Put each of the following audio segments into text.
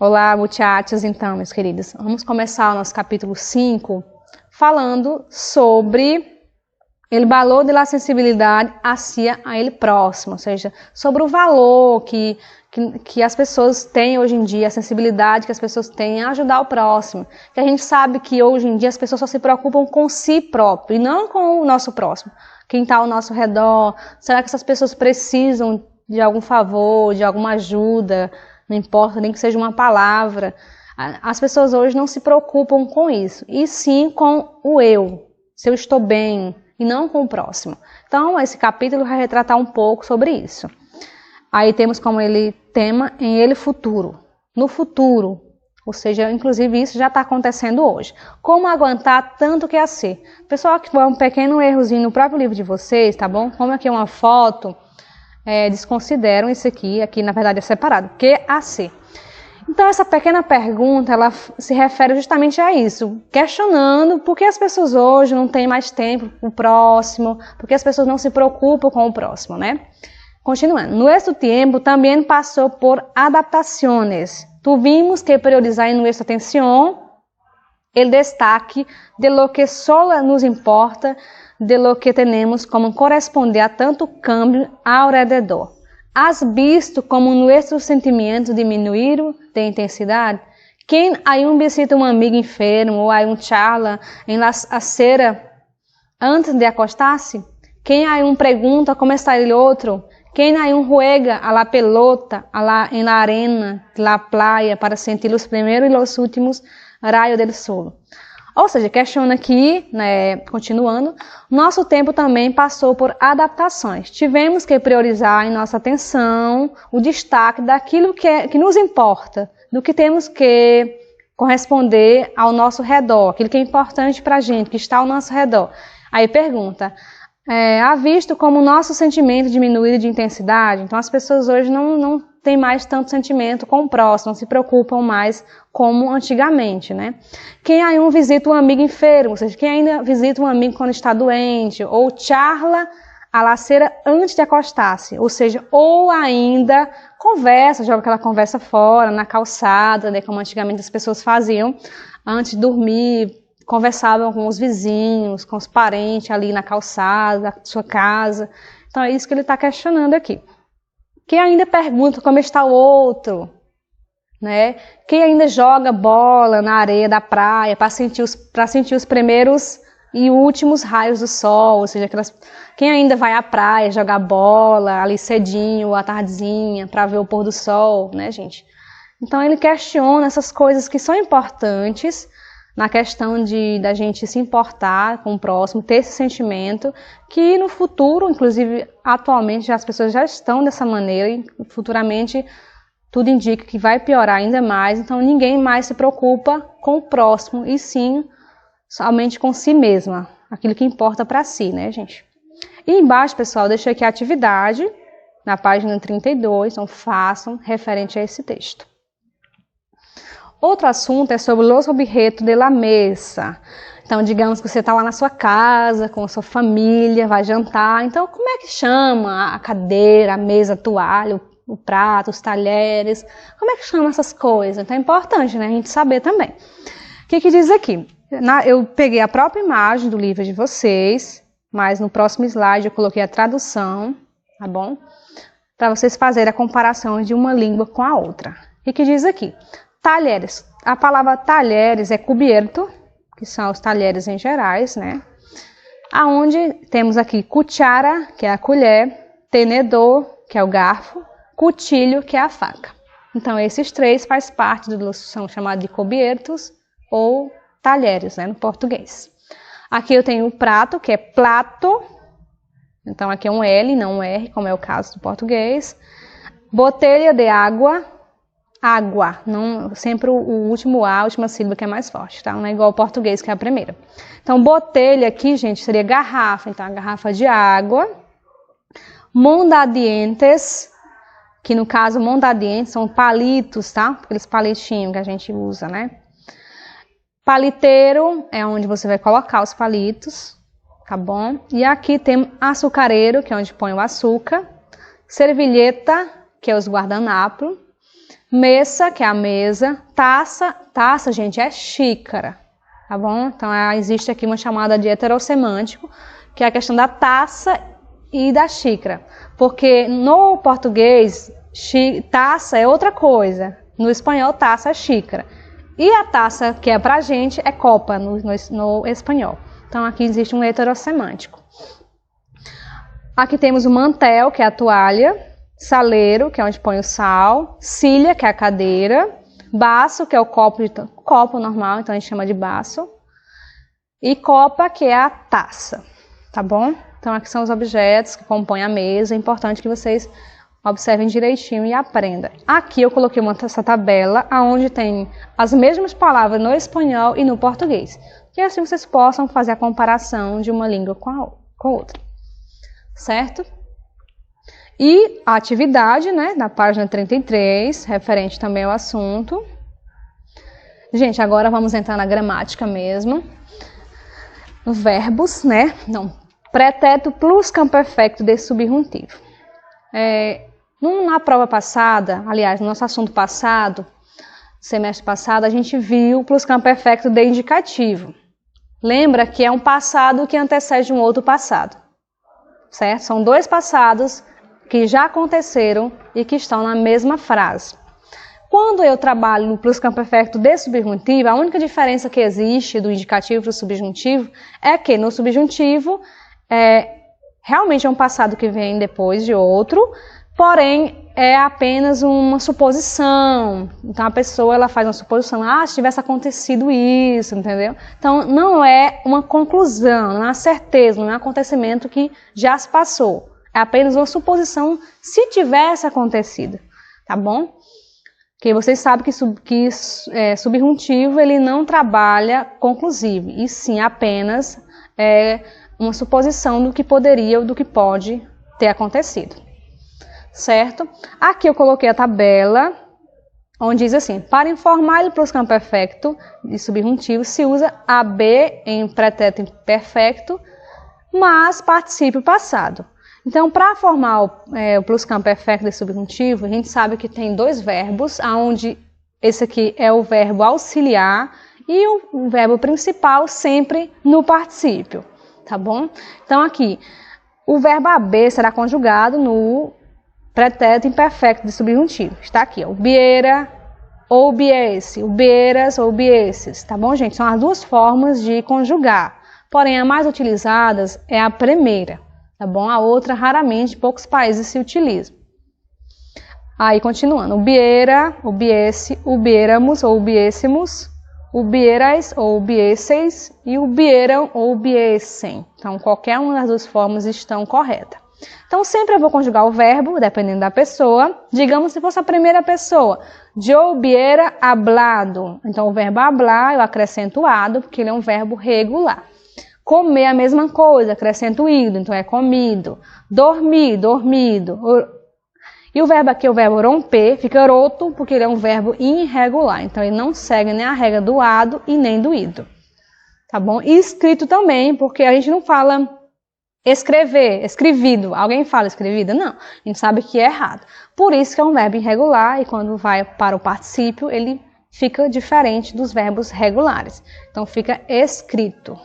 Olá, muchachos, então, meus queridos. Vamos começar o nosso capítulo 5 falando sobre o valor da sensibilidade hacia a ele próximo, ou seja, sobre o valor que as pessoas têm hoje em dia, a sensibilidade que as pessoas têm em ajudar o próximo. Que a gente sabe que hoje em dia as pessoas só se preocupam com si próprio e não com o nosso próximo. Quem está ao nosso redor, será que essas pessoas precisam de algum favor, de alguma ajuda? Não importa nem que seja uma palavra. As pessoas hoje não se preocupam com isso, e sim com o eu, se eu estou bem, e não com o próximo. Então, esse capítulo vai retratar um pouco sobre isso. Aí temos como tema em ele futuro. No futuro, ou seja, inclusive isso já está acontecendo hoje. Como aguentar tanto que é a ser? Pessoal, que foi um pequeno errozinho no próprio livro de vocês, tá bom? Como aqui é uma foto, desconsideram isso aqui na verdade é separado, QAC. Então essa pequena pergunta, ela se refere justamente a isso, questionando por que as pessoas hoje não têm mais tempo para o próximo, por que as pessoas não se preocupam com o próximo, né? Continuando, nuestro tempo também passou por adaptações. Tuvimos que priorizar em nuestra atenção el destaque de lo que solo nos importa, de lo que tenemos como corresponder a tanto cambio ao redor. ¿Has visto como nuestros sentimientos diminuíram de intensidade? Quem aí visita um amigo enfermo ou aí charla em la acera antes de acostar-se? Quem aí pergunta como está el outro? Quem aí juega a la pelota em la arena, la playa para sentir os primeiros e os últimos raios del sol? Ou seja, questiona aqui, né, continuando, nosso tempo também passou por adaptações. Tivemos que priorizar em nossa atenção o destaque daquilo que nos importa, do que temos que corresponder ao nosso redor, aquilo que é importante para a gente, que está ao nosso redor. Aí pergunta, há visto como o nosso sentimento diminuído de intensidade? Então as pessoas hoje não têm mais tanto sentimento com o próximo, não se preocupam mais como antigamente, né? Quem aí visita um amigo enfermo, ou seja, quem ainda visita um amigo quando está doente, ou charla a laceira antes de acostar-se, ou seja, ou ainda conversa, joga aquela conversa fora, na calçada, né, como antigamente as pessoas faziam, antes de dormir, conversavam com os vizinhos, com os parentes ali na calçada, da sua casa. Então é isso que ele está questionando aqui. Quem ainda pergunta como está o outro, né? Quem ainda joga bola na areia da praia para sentir os primeiros e últimos raios do sol, ou seja, quem ainda vai à praia jogar bola ali cedinho, à tardezinha, para ver o pôr do sol, né, gente? Então ele questiona essas coisas que são importantes na questão da gente se importar com o próximo, ter esse sentimento, que no futuro, inclusive atualmente as pessoas já estão dessa maneira e futuramente tudo indica que vai piorar ainda mais, então ninguém mais se preocupa com o próximo e sim somente com si mesma, aquilo que importa para si, né, gente? E embaixo, pessoal, deixei aqui a atividade, na página 32, então façam referente a esse texto. Outro assunto é sobre os objetos de la mesa. Então, digamos que você está lá na sua casa, com a sua família, vai jantar. Então, como é que chama a cadeira, a mesa, a toalha, o prato, os talheres? Como é que chama essas coisas? Então, é importante, né, a gente saber também. O que diz aqui? Eu peguei a própria imagem do livro de vocês, mas no próximo slide eu coloquei a tradução, tá bom? Para vocês fazerem a comparação de uma língua com a outra. O que diz aqui? Talheres. A palavra talheres é cubierto, que são os talheres em gerais, né? Aonde temos aqui cuchara, que é a colher, tenedor, que é o garfo, cuchillo, que é a faca. Então esses três faz parte são chamados de cubiertos ou talheres, né, no português. Aqui eu tenho o prato, que é plato. Então aqui é um L, não um R, como é o caso do português. Botella de água. Água, não, sempre o último A, a última sílaba que é mais forte, tá? Não é igual ao português, que é a primeira. Então, botelha aqui, gente, seria garrafa. Então, a garrafa de água. Mondadientes, que no caso, mondadientes são palitos, tá? Aqueles palitinhos que a gente usa, né? Paliteiro é onde você vai colocar os palitos, tá bom? E aqui tem açucareiro, que é onde põe o açúcar. Servilheta, que é os guardanapos. Mesa, que é a mesa. Taça, gente, é xícara, tá bom? Então, existe aqui uma chamada de heterossemântico, que é a questão da taça e da xícara. Porque no português, taça é outra coisa. No espanhol, taça é xícara. E a taça, que é pra gente, é copa no espanhol. Então, aqui existe um heterossemântico. Aqui temos o mantel, que é a toalha. Saleiro, que é onde põe o sal. Cilha, que é a cadeira. Baço, que é o copo normal, então a gente chama de baço. E copa, que é a taça, tá bom? Então, aqui são os objetos que compõem a mesa. É importante que vocês observem direitinho e aprendam. Aqui eu coloquei essa tabela, onde tem as mesmas palavras no espanhol e no português. E assim vocês possam fazer a comparação de uma língua com a outra. Certo? E a atividade, né, na página 33, referente também ao assunto. Gente, agora vamos entrar na gramática mesmo. Verbos, né? Não. Pretérito pluscamperfecto de subjuntivo. Na prova passada, aliás, no nosso assunto passado, semestre passado, a gente viu o pluscamperfecto de indicativo. Lembra que é um passado que antecede um outro passado. Certo? São dois passados que já aconteceram e que estão na mesma frase. Quando eu trabalho no pluscamperfecto de subjuntivo, a única diferença que existe do indicativo para o subjuntivo é que no subjuntivo realmente é um passado que vem depois de outro, porém é apenas uma suposição. Então a pessoa ela faz uma suposição, se tivesse acontecido isso, entendeu? Então não é uma conclusão, não é uma certeza, não é um acontecimento que já se passou. É apenas uma suposição se tivesse acontecido, tá bom? Porque vocês sabem que subjuntivo ele não trabalha conclusivo, e sim apenas uma suposição do que poderia ou do que pode ter acontecido. Certo? Aqui eu coloquei a tabela, onde diz assim, para informar o pluscamperfecto de subjuntivo se usa AB em pretérito imperfecto, mas particípio passado. Então, para formar o pluscamperfecto de subjuntivo, a gente sabe que tem dois verbos, onde esse aqui é o verbo auxiliar e o verbo principal sempre no particípio, tá bom? Então, aqui, o verbo haber será conjugado no pretérito imperfecto de subjuntivo. Está aqui, ó, hubiera ou hubiese, hubieras ou hubiesses, tá bom, gente? São as duas formas de conjugar, porém, a mais utilizadas é a primeira. Tá bom? A outra, raramente, poucos países se utilizam. Aí, continuando. Hubiera, hubiesse, hubiéramos ou hubiéssemos, hubierais ou hubiesseis e hubieram ou hubiessem. Então, qualquer uma das duas formas estão corretas. Então, sempre eu vou conjugar o verbo, dependendo da pessoa. Digamos se fosse a primeira pessoa. Yo hubiera hablado. Então, o verbo hablar, eu acrescento o ado, porque ele é um verbo regular. Comer a mesma coisa, acrescento o ido, então é comido. Dormir, dormido. E o verbo aqui, o verbo romper, fica roto, porque ele é um verbo irregular. Então ele não segue nem a regra do ado e nem do ido. Tá bom? E escrito também, porque a gente não fala escrever, escrevido. Alguém fala escrevida? Não. A gente sabe que é errado. Por isso que é um verbo irregular e quando vai para o particípio, ele fica diferente dos verbos regulares. Então fica escrito.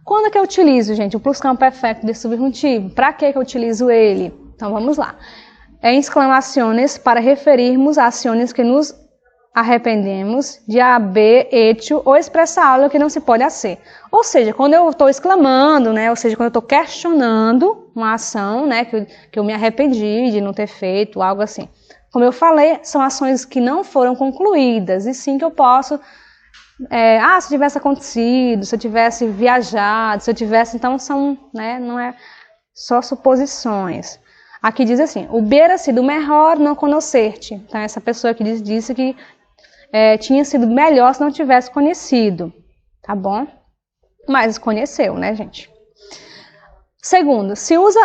Quando é que eu utilizo, gente, o pluscamperfecto de subjuntivo? Para que eu utilizo ele? Então, vamos lá. Em exclamações para referirmos a ações que nos arrependemos de haber hecho ou expressar algo que não se pode fazer. Ou seja, quando eu estou exclamando, né, ou seja, quando eu estou questionando uma ação, né, que eu me arrependi de não ter feito, algo assim. Como eu falei, são ações que não foram concluídas, e sim que eu posso... se tivesse acontecido, se eu tivesse viajado, se eu tivesse... Então, não é só suposições. Aqui diz assim, hubiera sido melhor não conhecer-te. Então, essa pessoa que disse que tinha sido melhor se não tivesse conhecido. Tá bom? Mas conheceu, né, gente? Segundo, se usa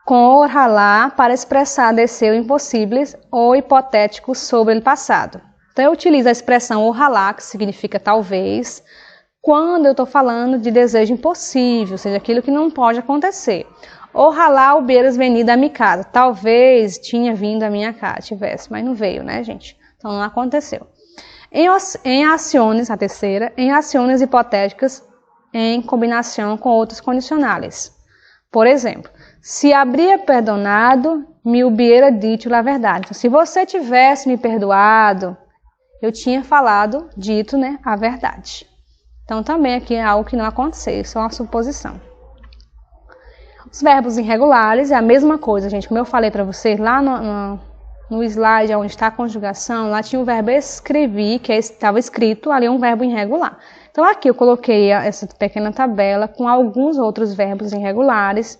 com orhalá para expressar desseos impossíveis ou hipotéticos sobre o passado. Então, eu utilizo a expressão orhalá, que significa talvez, quando eu estou falando de desejo impossível, ou seja, aquilo que não pode acontecer. Ojalá hubieras venido a mi casa. Talvez tinha vindo a minha casa, tivesse, mas não veio, né, gente? Então não aconteceu. Em ações, a terceira, em ações hipotéticas em combinação com outros condicionais. Por exemplo, se habría perdonado, me hubiera dicho la verdade. Então, se você tivesse me perdoado, eu tinha dito, né, a verdade. Então também aqui é algo que não aconteceu, isso é uma suposição. Os verbos irregulares é a mesma coisa, gente. Como eu falei para vocês, lá no slide onde está a conjugação, lá tinha o verbo escrever, que estava escrito, ali é um verbo irregular. Então aqui eu coloquei essa pequena tabela com alguns outros verbos irregulares,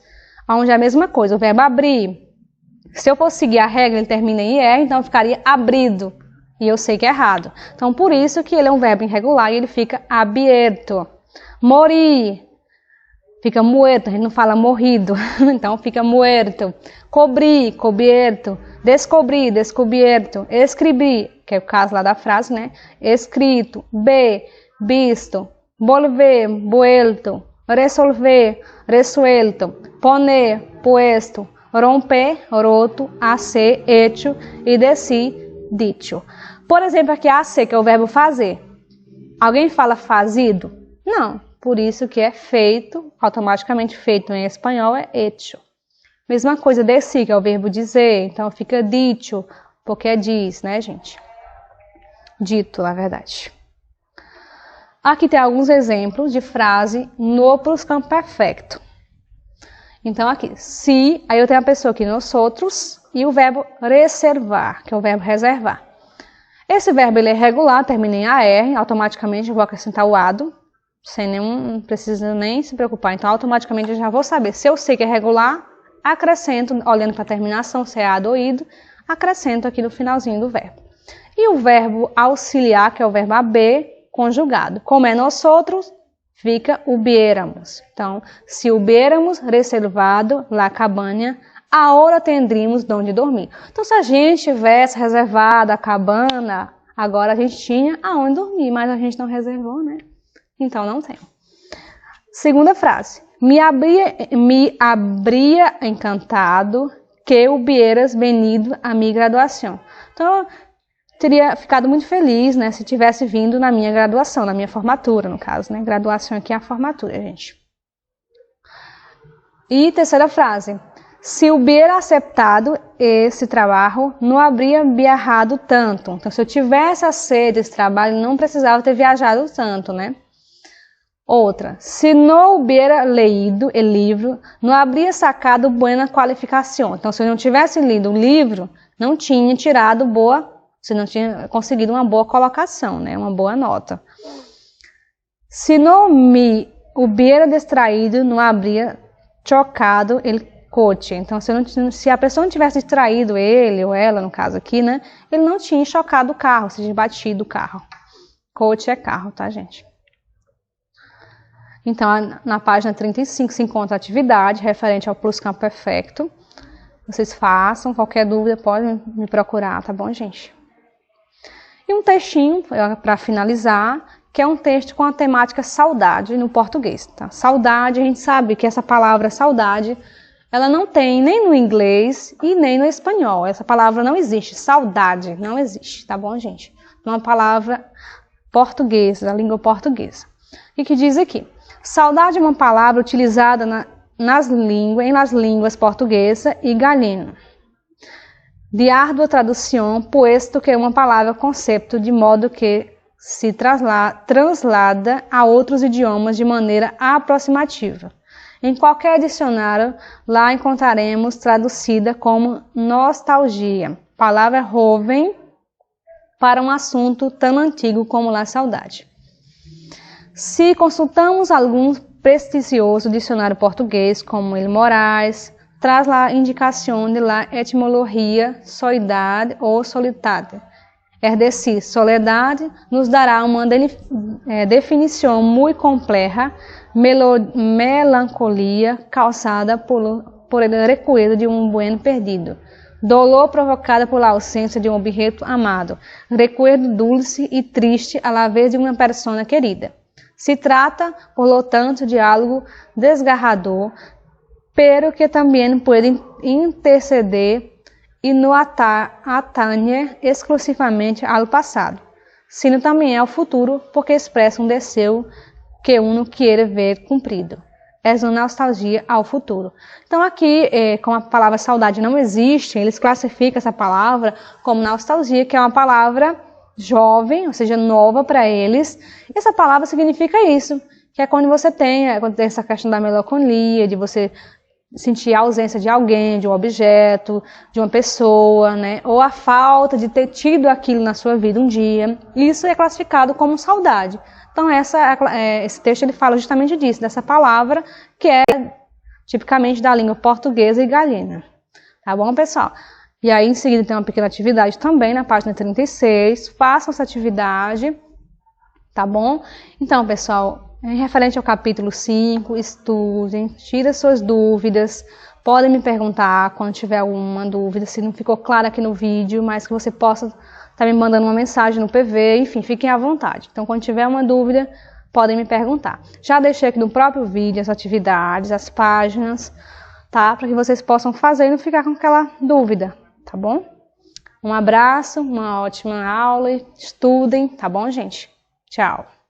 onde é a mesma coisa. O verbo abrir, se eu fosse seguir a regra, ele termina em er, então ficaria abrido. E eu sei que é errado. Então por isso que ele é um verbo irregular e ele fica abierto. Morir, fica muerto, a gente não fala morrido, então fica muerto. Cobrir, cobierto. Descobrir, descoberto. Escrever, que é o caso lá da frase, né? Escrito. Visto. Volver, vuelto. Resolver, resuelto. Poner, puesto. Romper, roto. Hacer, hecho. E decir, dicho. Por exemplo, aqui hacer, que é o verbo fazer. Alguém fala fazido? Não. Por isso que é feito, automaticamente feito em espanhol é hecho. Mesma coisa, decir, que é o verbo dizer, então fica dicho, porque é diz, né, gente? Dito, na verdade. Aqui tem alguns exemplos de frase no pluscamperfecto. Então aqui, se, aí eu tenho a pessoa aqui, nosotros, e o verbo reservar, que é o verbo reservar. Esse verbo ele é regular, termina em AR, automaticamente eu vou acrescentar o ado, não precisa nem se preocupar. Então, automaticamente eu já vou saber. Se eu sei que é regular, acrescento, olhando para a terminação, se é ado ou ido, acrescento aqui no finalzinho do verbo. E o verbo auxiliar, que é o verbo haber, conjugado. Como é nosotros, fica hubiéramos. Então, se hubiéramos reservado la cabana, ahora tendríamos donde dormir. Então, se a gente tivesse reservado a cabana, agora a gente tinha aonde dormir, mas a gente não reservou, né? Então, não tem. Segunda frase. Me habría encantado que hubieras venido a mi graduação. Então, eu teria ficado muito feliz, né, se tivesse vindo na minha graduação, na minha formatura, no caso, né? Graduação aqui é a formatura, gente. E terceira frase. Se hubiera aceptado esse trabalho, não habría viajado tanto. Então, se eu tivesse aceito esse trabalho, não precisava ter viajado tanto, né? Outra, se não hubiera leído o livro, não habría sacado buena qualificação. Então, se eu não tivesse lido o livro, não tinha tirado se não tinha conseguido uma boa colocação, né? Uma boa nota. Se não me hubiera distraído, não habría chocado el coche. Então, se a pessoa não tivesse distraído ele ou ela, no caso aqui, né? Ele não tinha chocado o carro, ou seja, batido o carro. Coche é carro, tá, gente? Então, na página 35 se encontra a atividade referente ao pluscamperfecto. Vocês façam, qualquer dúvida podem me procurar, tá bom, gente? E um textinho para finalizar, que é um texto com a temática saudade no português, tá? Saudade, a gente sabe que essa palavra saudade, ela não tem nem no inglês e nem no espanhol. Essa palavra não existe, saudade não existe, tá bom, gente? É uma palavra portuguesa, da língua portuguesa. E que diz aqui? Saudade é uma palavra utilizada nas línguas portuguesa e galeno. De árdua tradução, puesto que é uma palavra conceito de modo que se translada a outros idiomas de maneira aproximativa. Em qualquer dicionário, lá encontraremos traduzida como nostalgia, palavra jovem para um assunto tão antigo como a saudade. Se consultamos algum prestigioso dicionário português, como ele Moraes, traz lá a indicação de la etimologia soledade ou solitária. É decir, soledade nos dará uma definição muito complexa, melancolia causada por el recuerdo de um bem perdido, dolor provocado por la ausência de um objeto amado, recuerdo dulce e triste à la vez de uma persona querida. Se trata, por lo tanto, de algo desgarrador, pero que também pode interceder e no atañe exclusivamente ao passado, sino também ao futuro, porque expressa um desejo que uno quer ver cumprido. É uma nostalgia ao futuro. Então aqui, como a palavra saudade não existe, eles classificam essa palavra como nostalgia, que é uma palavra jovem, ou seja, nova para eles. E essa palavra significa isso, que é quando tem essa questão da melancolia, de você sentir a ausência de alguém, de um objeto, de uma pessoa, né? Ou a falta de ter tido aquilo na sua vida um dia. Isso é classificado como saudade. Então esse texto ele fala justamente disso, dessa palavra que é tipicamente da língua portuguesa e galena. Tá bom, pessoal? E aí em seguida tem uma pequena atividade também na página 36. Façam essa atividade, tá bom? Então, pessoal, referente ao capítulo 5, estudem, tirem suas dúvidas. Podem me perguntar quando tiver alguma dúvida, se não ficou claro aqui no vídeo, mas que você possa estar me mandando uma mensagem no PV, enfim, fiquem à vontade. Então, quando tiver uma dúvida, podem me perguntar. Já deixei aqui no próprio vídeo as atividades, as páginas, tá? Para que vocês possam fazer e não ficar com aquela dúvida, tá bom? Um abraço, uma ótima aula, estudem, tá bom, gente? Tchau!